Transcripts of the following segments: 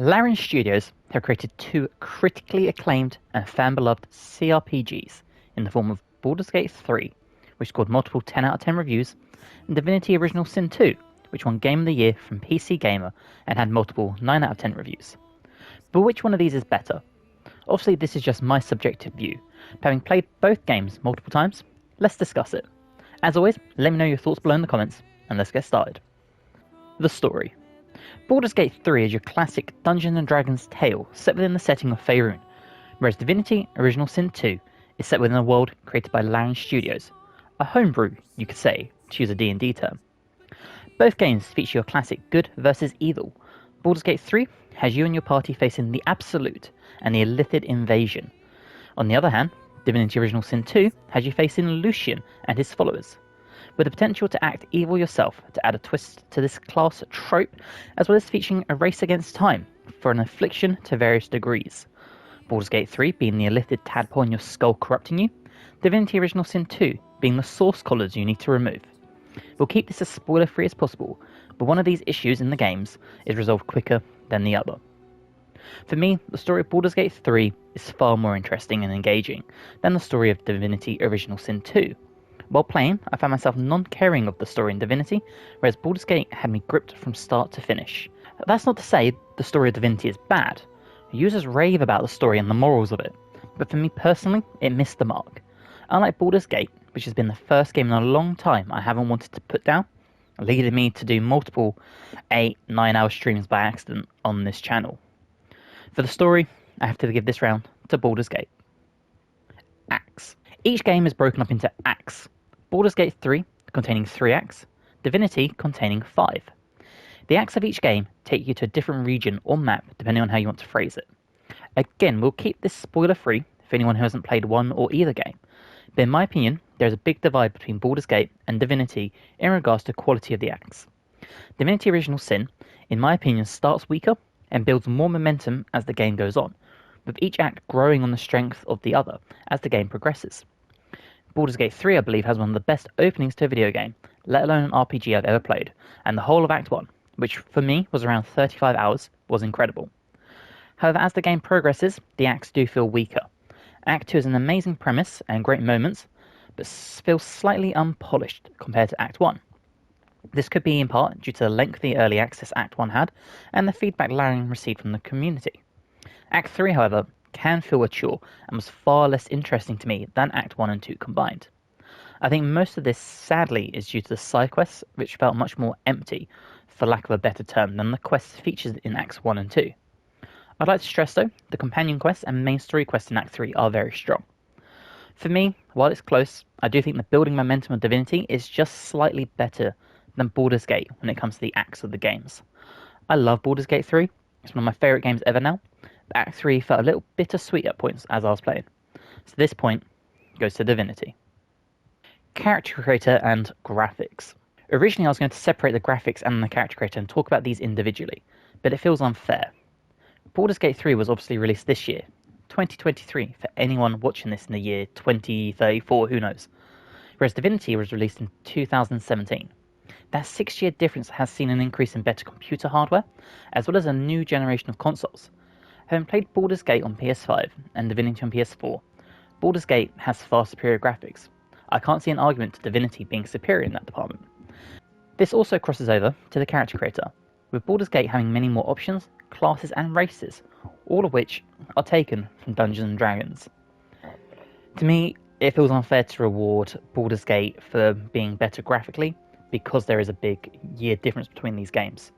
Larian Studios have created two critically acclaimed and fan-beloved CRPGs in the form of Baldur's Gate 3, which scored multiple 10 out of 10 reviews, and Divinity Original Sin 2, which won Game of the Year from PC Gamer and had multiple 9 out of 10 reviews. But which one of these is better? Obviously this is just my subjective view, but having played both games multiple times, let's discuss it. As always, let me know your thoughts below in the comments, and let's get started. The story. Baldur's Gate 3 is your classic Dungeons & Dragons tale set within the setting of Faerun, whereas Divinity Original Sin 2 is set within a world created by Larian Studios, a homebrew, you could say, to use a D&D term. Both games feature your classic good versus evil. Baldur's Gate 3 has you and your party facing the Absolute and the Illithid invasion. On the other hand, Divinity Original Sin 2 has you facing Lucian and his followers, with the potential to act evil yourself to add a twist to this class trope, as well as featuring a race against time for an affliction to various degrees. Baldur's Gate 3 being the Illithid tadpole in your skull corrupting you, Divinity Original Sin 2 being the source collars you need to remove. We'll keep this as spoiler free as possible, but one of these issues in the games is resolved quicker than the other. For me, the story of Baldur's Gate 3 is far more interesting and engaging than the story of Divinity Original Sin 2. While playing, I found myself non-caring of the story in Divinity, whereas Baldur's Gate had me gripped from start to finish. That's not to say the story of Divinity is bad. Users rave about the story and the morals of it, but for me personally, it missed the mark. Unlike Baldur's Gate, which has been the first game in a long time I haven't wanted to put down, leading me to do multiple 8-9 hour streams by accident on this channel. For the story, I have to give this round to Baldur's Gate. Acts. Each game is broken up into acts. Baldur's Gate 3 containing 3 acts, Divinity containing 5. The acts of each game take you to a different region or map depending on how you want to phrase it. Again, we'll keep this spoiler free for anyone who hasn't played one or either game, but in my opinion, there is a big divide between Baldur's Gate and Divinity in regards to quality of the acts. Divinity Original Sin, in my opinion, starts weaker and builds more momentum as the game goes on, with each act growing on the strength of the other as the game progresses. Baldur's Gate 3, I believe, has one of the best openings to a video game, let alone an RPG I've ever played, and the whole of Act 1, which for me was around 35 hours, was incredible. However, as the game progresses, the acts do feel weaker. Act 2 is an amazing premise and great moments, but feels slightly unpolished compared to Act 1. This could be in part due to the lengthy early access Act 1 had, and the feedback Larian received from the community. Act 3, however, can feel a chore and was far less interesting to me than Act 1 and 2 combined. I think most of this, sadly, is due to the side quests, which felt much more empty, for lack of a better term, than the quests featured in Acts 1 and 2. I'd like to stress, though, the companion quests and main story quests in Act 3 are very strong. For me, while it's close, I do think the building momentum of Divinity is just slightly better than Baldur's Gate when it comes to the acts of the games. I love Baldur's Gate 3, it's one of my favourite games ever now, but Act 3 felt a little bittersweet at points as I was playing. So this point goes to Divinity. Character creator and graphics. Originally I was going to separate the graphics and the character creator and talk about these individually, but it feels unfair. Baldur's Gate 3 was obviously released this year, 2023, for anyone watching this in the year 2034, who knows. Whereas Divinity was released in 2017. That 6-year difference has seen an increase in better computer hardware, as well as a new generation of consoles. Having played Baldur's Gate on PS5 and Divinity on PS4, Baldur's Gate has far superior graphics. I can't see an argument to Divinity being superior in that department. This also crosses over to the character creator, with Baldur's Gate having many more options, classes and races, all of which are taken from Dungeons & Dragons. To me, it feels unfair to reward Baldur's Gate for being better graphically, because there is a big year difference between these games.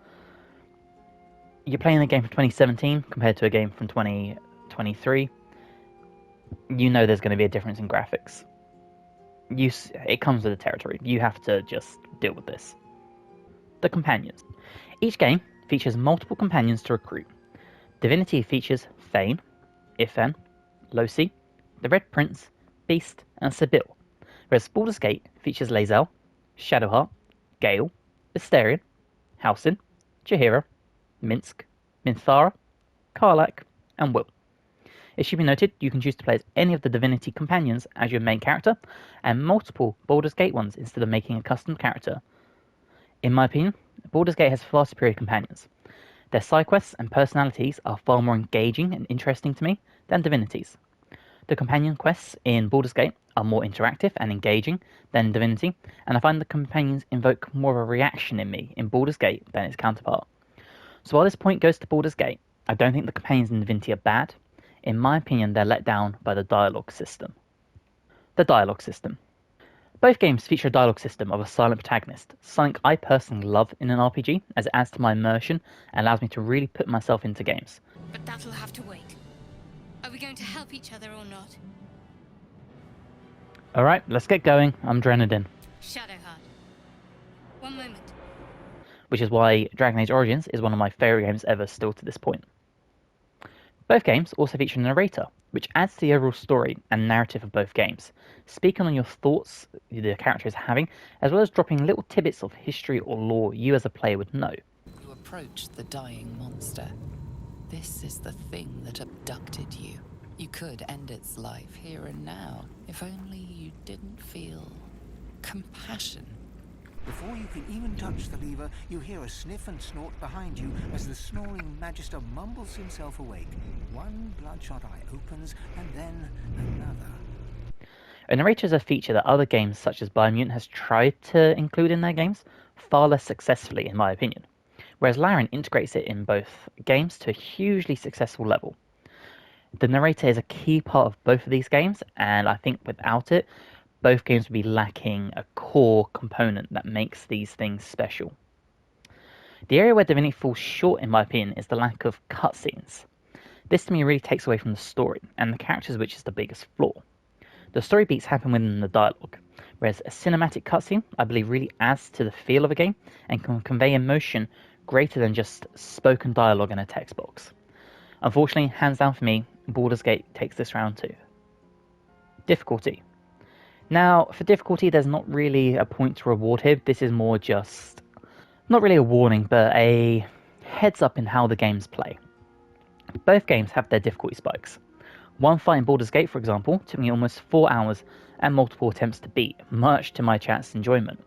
You're playing a game from 2017 compared to a game from 2023, you know there's going to be a difference in graphics. It comes with the territory. You have to just deal with this. The companions. Each game features multiple companions to recruit. Divinity features Thane, Ifan, Losi, the Red Prince, Beast, and Sibyl, whereas Baldur's Gate features Lae'zel, Shadowheart, Gale, Visterion, Halsin, Jaheira, Minsk, Minthara, Karlach, and Will. It should be noted you can choose to play as any of the Divinity companions as your main character, and multiple Baldur's Gate ones instead of making a custom character. In my opinion, Baldur's Gate has far superior companions. Their side quests and personalities are far more engaging and interesting to me than Divinity's. The companion quests in Baldur's Gate are more interactive and engaging than in Divinity, and I find the companions invoke more of a reaction in me in Baldur's Gate than its counterpart. So while this point goes to Baldur's Gate, I don't think the companions in Divinity are bad. In my opinion, they're let down by the dialogue system. The dialogue system. Both games feature a dialogue system of a silent protagonist, something I personally love in an RPG, as it adds to my immersion and allows me to really put myself into games. But that'll have to wait. Are we going to help each other or not? Alright, let's get going. I'm dreading in. Shadowheart. One moment. Which is why Dragon Age Origins is one of my favourite games ever still to this point. Both games also feature a narrator, which adds to the overall story and narrative of both games, speaking on your thoughts the character is having, as well as dropping little tidbits of history or lore you as a player would know. You approach the dying monster. This is the thing that abducted you. You could end its life here and now, if only you didn't feel compassion. Before you can even touch the lever, you hear a sniff and snort behind you as the snoring Magister mumbles himself awake. One bloodshot eye opens, and then another. A narrator is a feature that other games such as Biomutant has tried to include in their games, far less successfully in my opinion, whereas Larian integrates it in both games to a hugely successful level. The narrator is a key part of both of these games, and I think without it, both games would be lacking a core component that makes these things special. The area where Divinity falls short, in my opinion, is the lack of cutscenes. This to me really takes away from the story and the characters, which is the biggest flaw. The story beats happen within the dialogue, whereas a cinematic cutscene, I believe, really adds to the feel of a game and can convey emotion greater than just spoken dialogue in a text box. Unfortunately, hands down for me, Baldur's Gate takes this round too. Difficulty. Now, for difficulty, there's not really a point to reward here. This is more just, not really a warning, but a heads up in how the games play. Both games have their difficulty spikes. One fight in Baldur's Gate, for example, took me almost 4 hours and multiple attempts to beat, much to my chat's enjoyment.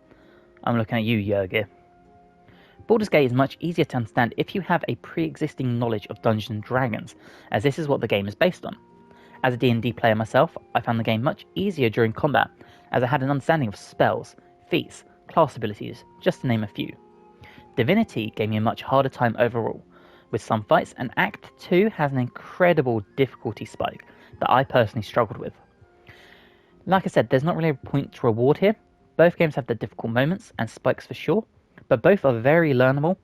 I'm looking at you, Jörgir. Baldur's Gate is much easier to understand if you have a pre-existing knowledge of Dungeons & Dragons, as this is what the game is based on. As a D&D player myself, I found the game much easier during combat, as I had an understanding of spells, feats, class abilities, just to name a few. Divinity gave me a much harder time overall, with some fights, and Act 2 has an incredible difficulty spike that I personally struggled with. Like I said, there's not really a point to reward here. Both games have their difficult moments and spikes for sure, but both are very learnable,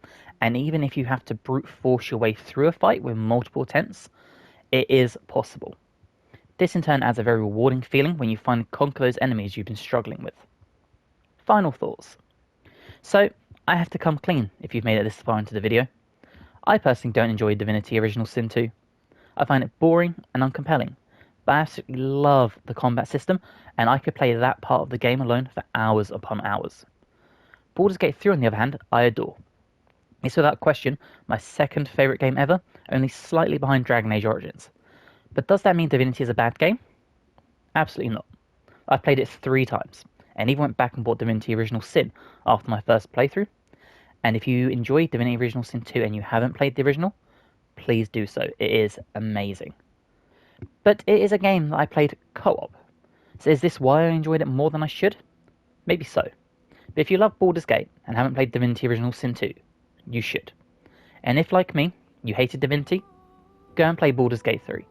and even if you have to brute force your way through a fight with multiple attempts, it is possible. This in turn adds a very rewarding feeling when you finally conquer those enemies you've been struggling with. Final thoughts. So, I have to come clean if you've made it this far into the video. I personally don't enjoy Divinity Original Sin 2. I find it boring and uncompelling, but I absolutely love the combat system, and I could play that part of the game alone for hours upon hours. Baldur's Gate 3 on the other hand, I adore. It's without question my second favourite game ever, only slightly behind Dragon Age Origins. But does that mean Divinity is a bad game? Absolutely not. I've played it 3 times, and even went back and bought Divinity Original Sin after my first playthrough. And if you enjoy Divinity Original Sin 2 and you haven't played the original, please do so. It is amazing. But it is a game that I played co-op. So is this why I enjoyed it more than I should? Maybe so. But if you love Baldur's Gate and haven't played Divinity Original Sin 2, you should. And if, like me, you hated Divinity, go and play Baldur's Gate 3.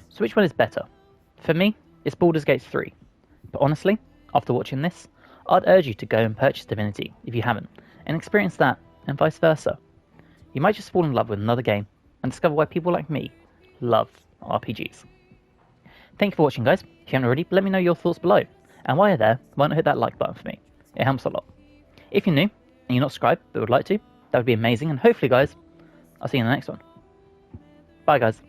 So which one is better? For me, it's Baldur's Gate 3. But honestly, after watching this, I'd urge you to go and purchase Divinity if you haven't, and experience that, and vice versa. You might just fall in love with another game, and discover why people like me love RPGs. Thank you for watching, guys. If you haven't already, let me know your thoughts below. And while you're there, why not hit that like button for me? It helps a lot. If you're new, and you're not subscribed, but would like to, that would be amazing, and hopefully, guys, I'll see you in the next one. Bye, guys.